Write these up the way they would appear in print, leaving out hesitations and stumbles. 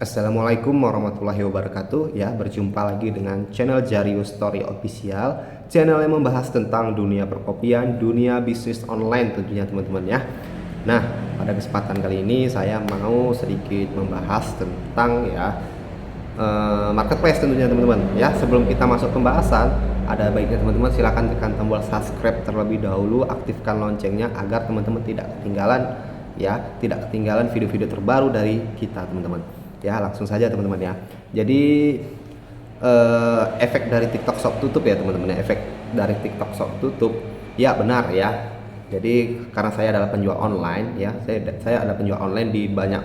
Assalamualaikum warahmatullahi wabarakatuh. Ya, berjumpa lagi dengan channel Jarius Story Official, channel yang membahas tentang dunia perkopian, dunia bisnis online tentunya teman-teman ya. Nah, pada kesempatan kali ini saya mau sedikit membahas tentang marketplace tentunya teman-teman ya. Sebelum kita masuk pembahasan, ada baiknya teman-teman silahkan tekan tombol subscribe terlebih dahulu, aktifkan loncengnya agar teman-teman tidak ketinggalan video-video terbaru dari kita teman-teman. Ya, langsung saja teman-teman ya. Jadi efek dari TikTok Shop tutup ya teman-teman ya. Efek dari TikTok Shop tutup ya, benar ya. Jadi karena saya adalah penjual online ya, saya ada penjual online di banyak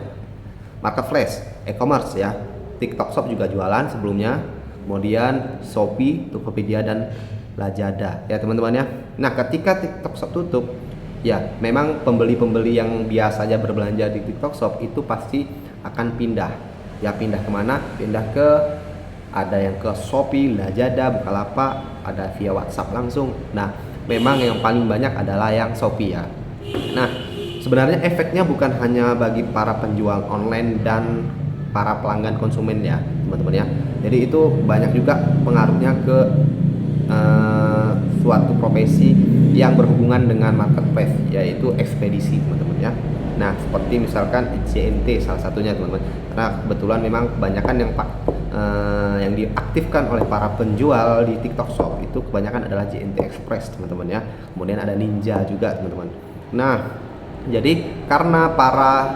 marketplace e-commerce ya. TikTok Shop juga jualan sebelumnya, kemudian Shopee, Tokopedia dan Lazada ya teman-teman ya. Nah, ketika TikTok Shop tutup ya, memang pembeli-pembeli yang biasanya berbelanja di TikTok Shop itu pasti akan pindah. Ya, pindah kemana? Pindah ke, ada yang ke Shopee, Lazada, Bukalapak, ada via WhatsApp langsung. Nah, memang yang paling banyak adalah yang Shopee ya. Nah, sebenarnya efeknya bukan hanya bagi para penjual online dan para pelanggan konsumen ya teman-teman ya. Jadi itu banyak juga pengaruhnya ke suatu profesi yang berhubungan dengan marketplace, yaitu ekspedisi teman-teman ya. Nah, seperti misalkan JNT salah satunya teman-teman. Karena kebetulan memang kebanyakan yang diaktifkan oleh para penjual di TikTok Shop itu kebanyakan adalah JNT Express teman-teman ya. Kemudian ada Ninja juga teman-teman. Nah, jadi karena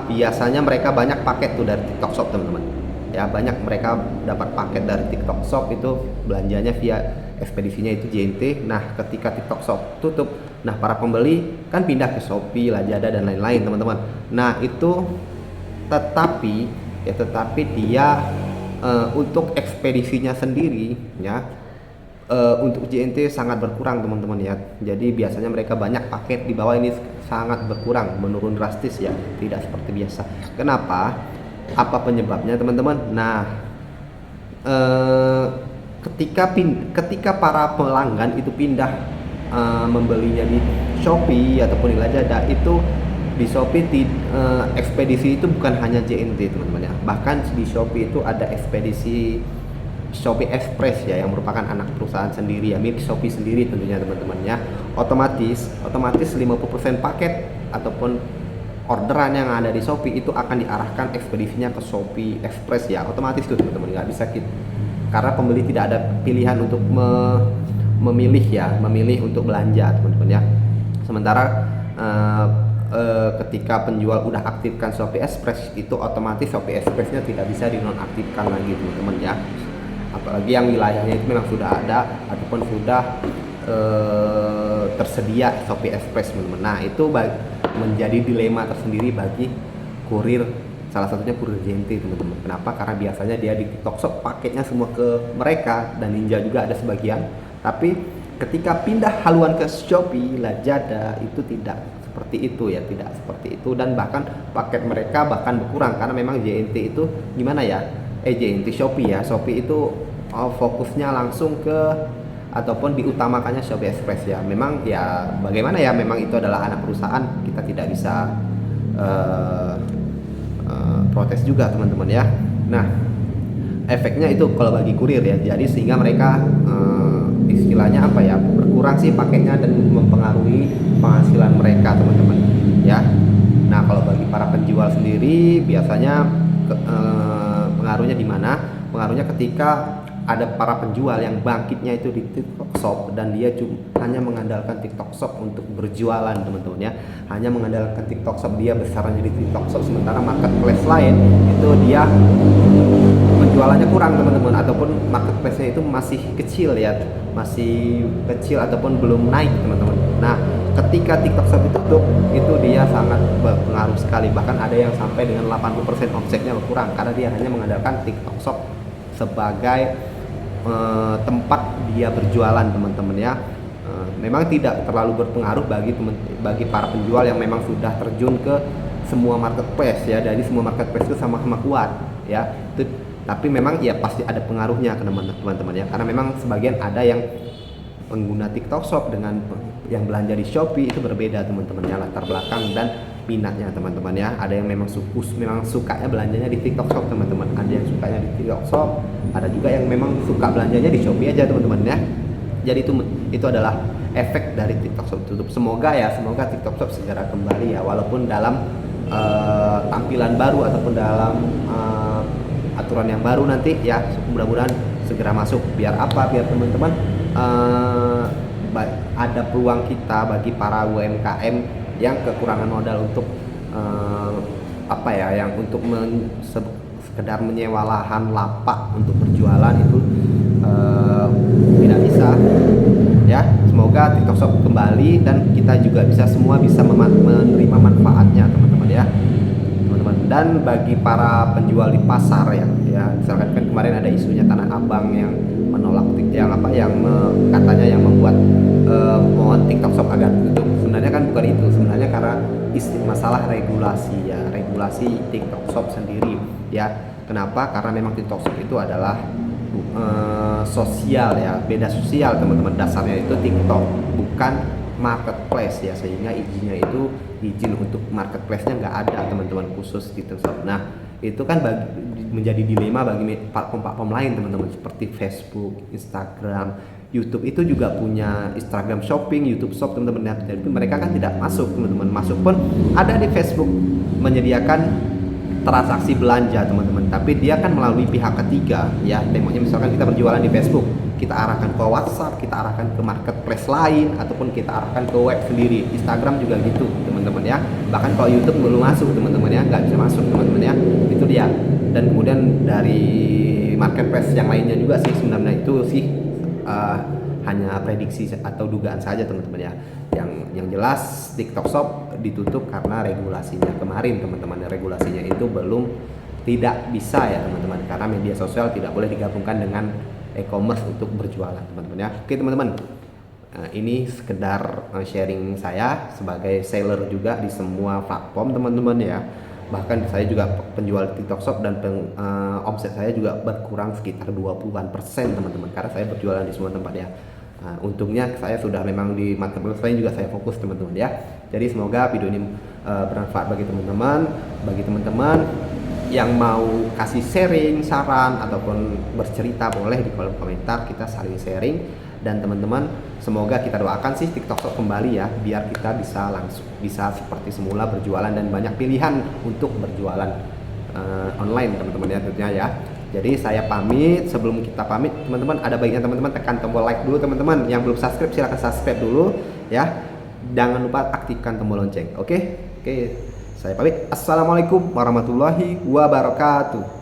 biasanya mereka banyak paket tuh dari TikTok Shop teman-teman. Ya, banyak mereka dapat paket dari TikTok Shop itu belanjanya via ekspedisinya itu JNT. Nah, ketika TikTok Shop tutup, nah para pembeli kan pindah ke Shopee, Lazada dan lain-lain teman-teman. Nah, itu tetapi dia untuk ekspedisinya sendiri ya, untuk JNT sangat berkurang teman-teman ya. Jadi biasanya mereka banyak paket di bawah ini sangat berkurang, menurun drastis ya, tidak seperti biasa. Kenapa? Apa penyebabnya teman-teman? Nah, ketika para pelanggan itu pindah membelinya di Shopee ataupun di Lazada, itu di Shopee ekspedisi itu bukan hanya JNT teman-teman ya. Bahkan di Shopee itu ada ekspedisi Shopee Express ya, yang merupakan anak perusahaan sendiri ya, milik Shopee sendiri tentunya teman-teman ya. Otomatis 50% paket ataupun orderan yang ada di Shopee itu akan diarahkan ekspedisinya ke Shopee Express ya. Otomatis tuh teman-teman, nggak bisa karena pembeli tidak ada pilihan untuk memilih untuk belanja teman-teman ya. Sementara ketika penjual udah aktifkan Shopee Express, itu otomatis Shopee Expressnya tidak bisa dinonaktifkan lagi teman-teman ya. Apalagi yang wilayahnya itu memang sudah ada ataupun sudah tersedia Shopee Express teman-teman. Nah, itu menjadi dilema tersendiri bagi kurir, salah satunya kurir JNT teman-teman. Kenapa? Karena biasanya dia di TikTok Shop paketnya semua ke mereka, dan Ninja juga ada sebagian. Tapi ketika pindah haluan ke Shopee, Lazada, itu tidak seperti itu ya, tidak seperti itu. Dan bahkan paket mereka bahkan berkurang karena memang JNT itu gimana ya, JNT Shopee ya, Shopee itu fokusnya langsung ke ataupun diutamakannya Shopee Express ya. Memang ya bagaimana ya, memang itu adalah anak perusahaan, kita tidak bisa protes juga teman-teman ya. Nah, efeknya itu kalau bagi kurir ya, jadi sehingga mereka istilahnya apa ya, berkurang sih paketnya dan mempengaruhi penghasilan mereka teman-teman ya. Nah, kalau bagi para penjual sendiri biasanya pengaruhnya di mana? Pengaruhnya ketika ada para penjual yang bangkitnya itu di TikTok Shop, dan dia hanya mengandalkan TikTok Shop untuk berjualan teman-teman ya. Hanya mengandalkan TikTok Shop, dia besarnya di TikTok Shop, sementara marketplace lain itu dia penjualannya kurang teman-teman, ataupun marketplace-nya itu masih kecil ataupun belum naik teman-teman. Nah, ketika TikTok Shop ditutup, itu dia sangat berpengaruh sekali. Bahkan ada yang sampai dengan 80% omsetnya berkurang karena dia hanya mengandalkan TikTok Shop sebagai tempat dia berjualan teman-teman ya. Memang tidak terlalu berpengaruh bagi para penjual yang memang sudah terjun ke semua marketplace ya. Dari semua marketplace itu sama-sama kuat ya. Tapi memang ya pasti ada pengaruhnya teman-teman ya, karena memang sebagian ada yang pengguna TikTok Shop dengan yang belanja di Shopee itu berbeda teman-teman ya, latar belakang dan minatnya teman-teman ya. Ada yang memang sukanya belanjanya di TikTok Shop teman-teman, ada yang sukanya di TikTok Shop, ada juga yang memang suka belanjanya di Shopee aja teman-teman ya. Jadi itu adalah efek dari TikTok Shop tutup. Semoga TikTok Shop segera kembali ya, walaupun dalam tampilan baru ataupun dalam aturan yang baru nanti ya, mudah-mudahan segera masuk. Biar apa? Biar teman-teman ada peluang kita bagi para UMKM yang kekurangan modal untuk yang untuk sekedar menyewa lahan lapak untuk berjualan itu tidak bisa ya. Semoga TikTok Shop kembali dan kita juga semua bisa menerima manfaatnya teman-teman ya. Dan bagi para penjual di pasar ya misalkan kan kemarin ada isunya Tanah Abang yang menolak katanya yang membuat mohon TikTok Shop agar tutup. Sebenarnya kan bukan itu, sebenarnya karena masalah regulasi TikTok Shop sendiri ya. Kenapa? Karena memang TikTok Shop itu adalah sosial ya, beda sosial teman-teman. Dasarnya itu TikTok bukan marketplace ya, sehingga izin untuk marketplace-nya nggak ada teman-teman, khusus TikTok Shop. Nah itu kan menjadi dilema bagi platform lain teman-teman, seperti Facebook, Instagram, YouTube itu juga punya Instagram Shopping, YouTube Shop teman-teman. Jadi mereka kan tidak masuk teman-teman, masuk pun ada di Facebook menyediakan transaksi belanja teman-teman, tapi dia kan melalui pihak ketiga ya. Temanya misalkan kita berjualan di Facebook, kita arahkan ke WhatsApp, kita arahkan ke marketplace lain, ataupun kita arahkan ke web sendiri. Instagram juga gitu teman-teman ya. Bahkan kalau YouTube belum masuk teman-teman ya, nggak bisa masuk teman-teman ya, itu dia. Dan kemudian dari marketplace yang lainnya juga sih sebenarnya itu sih hanya prediksi atau dugaan saja teman-teman ya. Yang jelas TikTok Shop ditutup karena regulasinya kemarin teman-teman. Regulasinya itu belum tidak bisa ya teman-teman, karena media sosial tidak boleh digabungkan dengan e-commerce untuk berjualan teman-teman ya. Oke teman-teman, ini sekedar sharing saya sebagai seller juga di semua platform teman-teman ya. Bahkan saya juga penjual TikTok Shop dan omset saya juga berkurang sekitar 20% teman-teman, karena saya berjualan di semua tempat ya. Untungnya saya sudah memang di marketplace lain juga saya fokus teman-teman ya. Jadi semoga video ini bermanfaat bagi teman-teman yang mau kasih sharing, saran ataupun bercerita boleh di kolom komentar, kita saling sharing. Dan teman-teman semoga kita doakan sih TikTok Shop kembali ya, biar kita bisa seperti semula berjualan dan banyak pilihan untuk berjualan online teman-teman ya tentunya ya. Jadi saya pamit. Sebelum kita pamit teman-teman, ada baiknya teman-teman tekan tombol like dulu teman-teman. Yang belum subscribe silahkan subscribe dulu ya. Jangan lupa aktifkan tombol lonceng. Oke, saya pamit. Assalamualaikum warahmatullahi wabarakatuh.